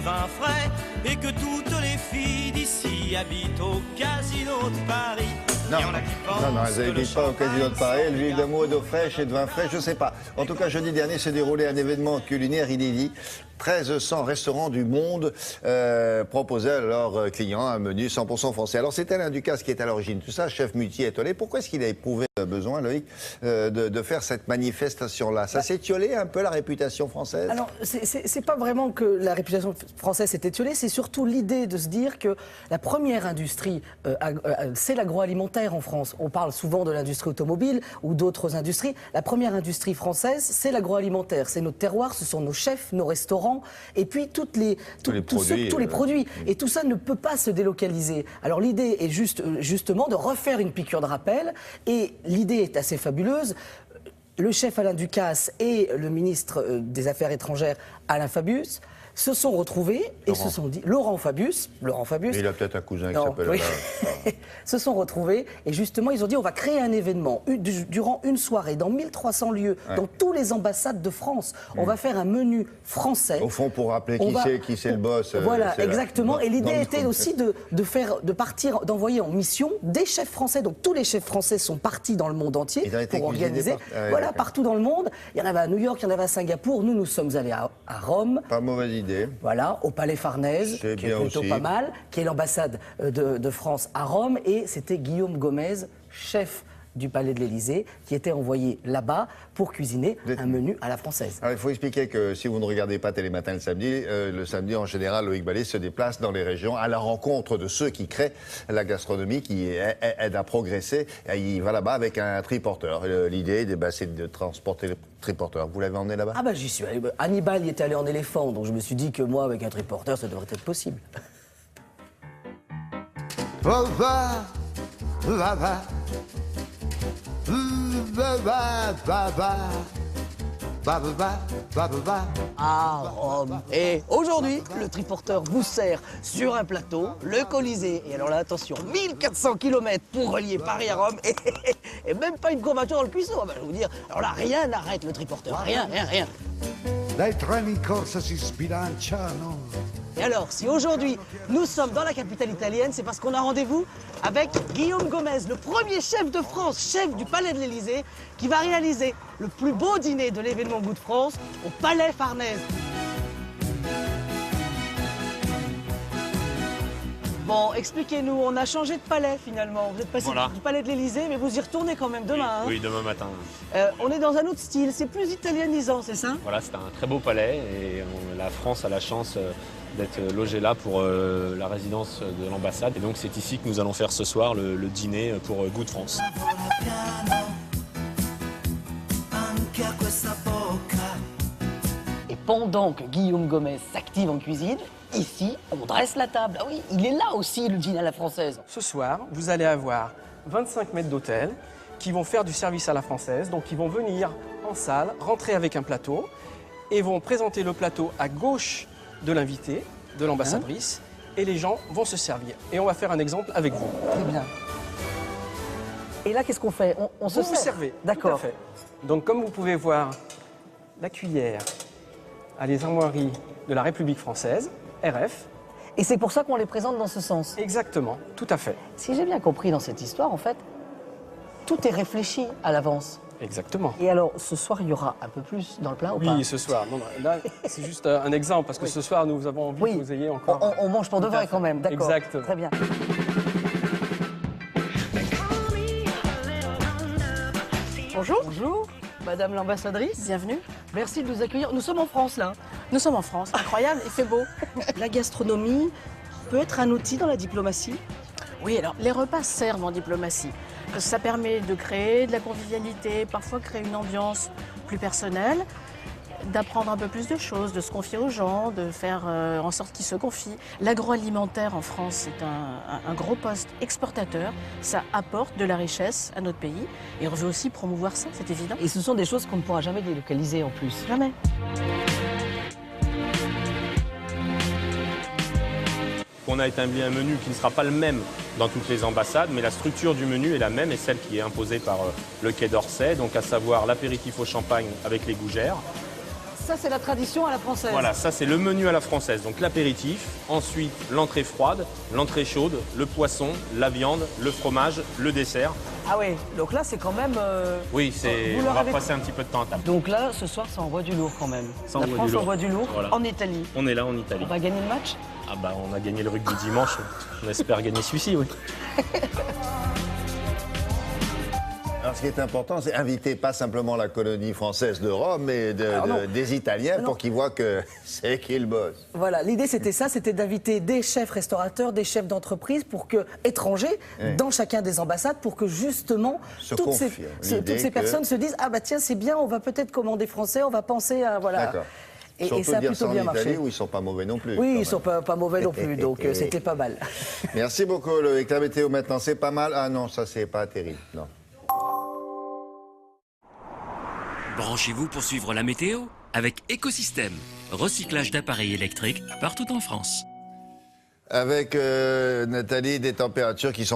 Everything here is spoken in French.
vin frais et que toutes les filles d'ici habitent au casino de Paris. Non, elles n'habitent pas au casino de Paris, elles vivent d'amour et d'eau fraîche et de vin frais, je ne sais pas. En tout cas, jeudi dernier s'est déroulé un événement culinaire inédit. 1300 restaurants du monde proposaient à leurs clients un menu 100% français. Alors c'est Alain Ducasse qui est à l'origine de tout ça, chef multi-étoilé. Pourquoi est-ce qu'il a éprouvé besoin, Loïc, de faire cette manifestation-là? Ça s'est étiolé un peu la réputation française? Alors, c'est pas vraiment que la réputation française s'est étiolée, c'est surtout l'idée de se dire que la première industrie, c'est l'agroalimentaire en France. On parle souvent de l'industrie automobile ou d'autres industries. La première industrie française, c'est l'agroalimentaire. C'est notre terroir, ce sont nos chefs, nos restaurants, et puis tous les produits. Et tout ça ne peut pas se délocaliser. Alors l'idée est justement de refaire une piqûre de rappel, et l'idée est assez fabuleuse. Le chef Alain Ducasse et le ministre des Affaires étrangères Alain Fabius se sont retrouvés et se sont dit... Laurent Fabius. Mais il a peut-être un cousin qui s'appelle... Oui. Se sont retrouvés et justement ils ont dit on va créer un événement durant une soirée dans 1300 lieux, dans tous les ambassades de France. On va faire un menu français. Au fond, pour rappeler qui c'est le boss. Voilà, exactement. Et l'idée était aussi d'envoyer en mission des chefs français. Donc tous les chefs français sont partis dans le monde entier pour organiser. Partout dans le monde. Il y en avait à New York, il y en avait à Singapour. Nous sommes allés à Rome. Pas mauvaise idée. Voilà, au Palais Farnèse, qui est plutôt pas mal, qui est l'ambassade de France à Rome, et c'était Guillaume Gomez, chef du Palais de l'Élysée, qui était envoyé là-bas pour cuisiner un menu à la française. Alors, il faut expliquer que si vous ne regardez pas Télématin le samedi, en général, Loïc Ballet se déplace dans les régions à la rencontre de ceux qui créent la gastronomie, qui aident à progresser. Et il va là-bas avec un triporteur. L'idée, c'est de transporter le triporteur. Vous l'avez emmené là-bas? Ah bah j'y suis allé. Hannibal y était allé en éléphant, donc je me suis dit que moi, avec un triporteur, ça devrait être possible. À Rome. Et aujourd'hui, le triporteur vous sert sur un plateau, le Colisée. Et alors là, attention, 1400 km pour relier Paris à Rome. Et même pas une courbature dans le cuisson, je vais vous dire. Alors là, rien n'arrête le triporteur, rien. Dai treni in corsa si sbilanciano. Et alors, si aujourd'hui nous sommes dans la capitale italienne, c'est parce qu'on a rendez-vous avec Guillaume Gomez, le premier chef de France, chef du Palais de l'Élysée, qui va réaliser le plus beau dîner de l'événement Goût de France au Palais Farnèse. Bon, expliquez-nous, on a changé de palais finalement. Vous êtes passé du Palais de l'Élysée, mais vous y retournez quand même demain. Oui, demain matin. On est dans un autre style, c'est plus italienisant, c'est ça? Voilà, c'est un très beau palais et la France a la chance d'être logée là pour la résidence de l'ambassade. Et donc c'est ici que nous allons faire ce soir le dîner pour Goût de France. Et pendant que Guillaume Gomez s'active en cuisine, ici, on dresse la table. Ah oui, il est là aussi, le dîner à la française. Ce soir, vous allez avoir 25 mètres d'hôtel qui vont faire du service à la française. Donc, ils vont venir en salle, rentrer avec un plateau et vont présenter le plateau à gauche de l'invité, de l'ambassadrice, et les gens vont se servir. Et on va faire un exemple avec vous. Très bien. Et là, qu'est-ce qu'on fait? On se vous servez. D'accord. Tout à fait. Donc, comme vous pouvez voir, la cuillère à les armoiries de la République française, RF. Et c'est pour ça qu'on les présente dans ce sens? Exactement, tout à fait. Si j'ai bien compris dans cette histoire, en fait, tout est réfléchi à l'avance. Exactement. Et alors, ce soir, il y aura un peu plus dans le plat ou pas? Oui, ce soir. Non, là, c'est juste un exemple, parce que ce soir, nous avons envie que vous ayez encore... On mange pour de vrai quand même, d'accord. Exactement. Très bien. Bonjour. Bonjour. Madame l'ambassadrice. Bienvenue. Merci de nous accueillir. Nous sommes en France, là. Nous sommes en France. Incroyable, il fait beau. La gastronomie peut être un outil dans la diplomatie? Oui, alors les repas servent en diplomatie. Ça permet de créer de la convivialité, parfois créer une ambiance plus personnelle, d'apprendre un peu plus de choses, de se confier aux gens, de faire en sorte qu'ils se confient. L'agroalimentaire en France, c'est un gros poste exportateur. Ça apporte de la richesse à notre pays et on veut aussi promouvoir ça, c'est évident. Et ce sont des choses qu'on ne pourra jamais délocaliser en plus. Jamais. On a établi un menu qui ne sera pas le même dans toutes les ambassades, mais la structure du menu est la même et celle qui est imposée par le Quai d'Orsay, donc à savoir l'apéritif au champagne avec les gougères. ça c'est la tradition à la française. Voilà, ça c'est le menu à la française. Donc l'apéritif, ensuite l'entrée froide, l'entrée chaude, le poisson, la viande, le fromage, le dessert. Ah oui, donc là c'est quand même... Oui, Vous leur on va avez- passer un petit peu de temps à table. Donc là, ce soir, ça envoie du lourd quand même. Ça La envoie France du lourd. envoie du lourd Voilà. en Italie. On est là en Italie. On va gagner le match? Ah bah on a gagné le rugby dimanche, on espère gagner celui-ci, oui. Alors, ce qui est important, c'est inviter pas simplement la colonie française de Rome, mais non. des Italiens Non. pour qu'ils voient que c'est qu'ils bossent. Voilà, l'idée c'était ça, c'était d'inviter des chefs restaurateurs, des chefs d'entreprise pour que étrangers Oui. dans chacun des ambassades pour que justement Se toutes ces, confirme toutes l'idée ces que- personnes se disent ah bah tiens c'est bien, on va peut-être commander français, on va penser à voilà. D'accord. Et Surtout ça a dire plutôt ça en bien Italie marché. où ils sont pas mauvais non plus. Oui, quand ils sont même. pas mauvais non plus, donc c'était pas mal. Merci beaucoup Loïc. La météo maintenant, c'est pas mal. Ah non, ça c'est pas terrible. Non. Branchez-vous pour suivre la météo avec Écosystème, recyclage d'appareils électriques partout en France. Avec Nathalie, des températures qui sont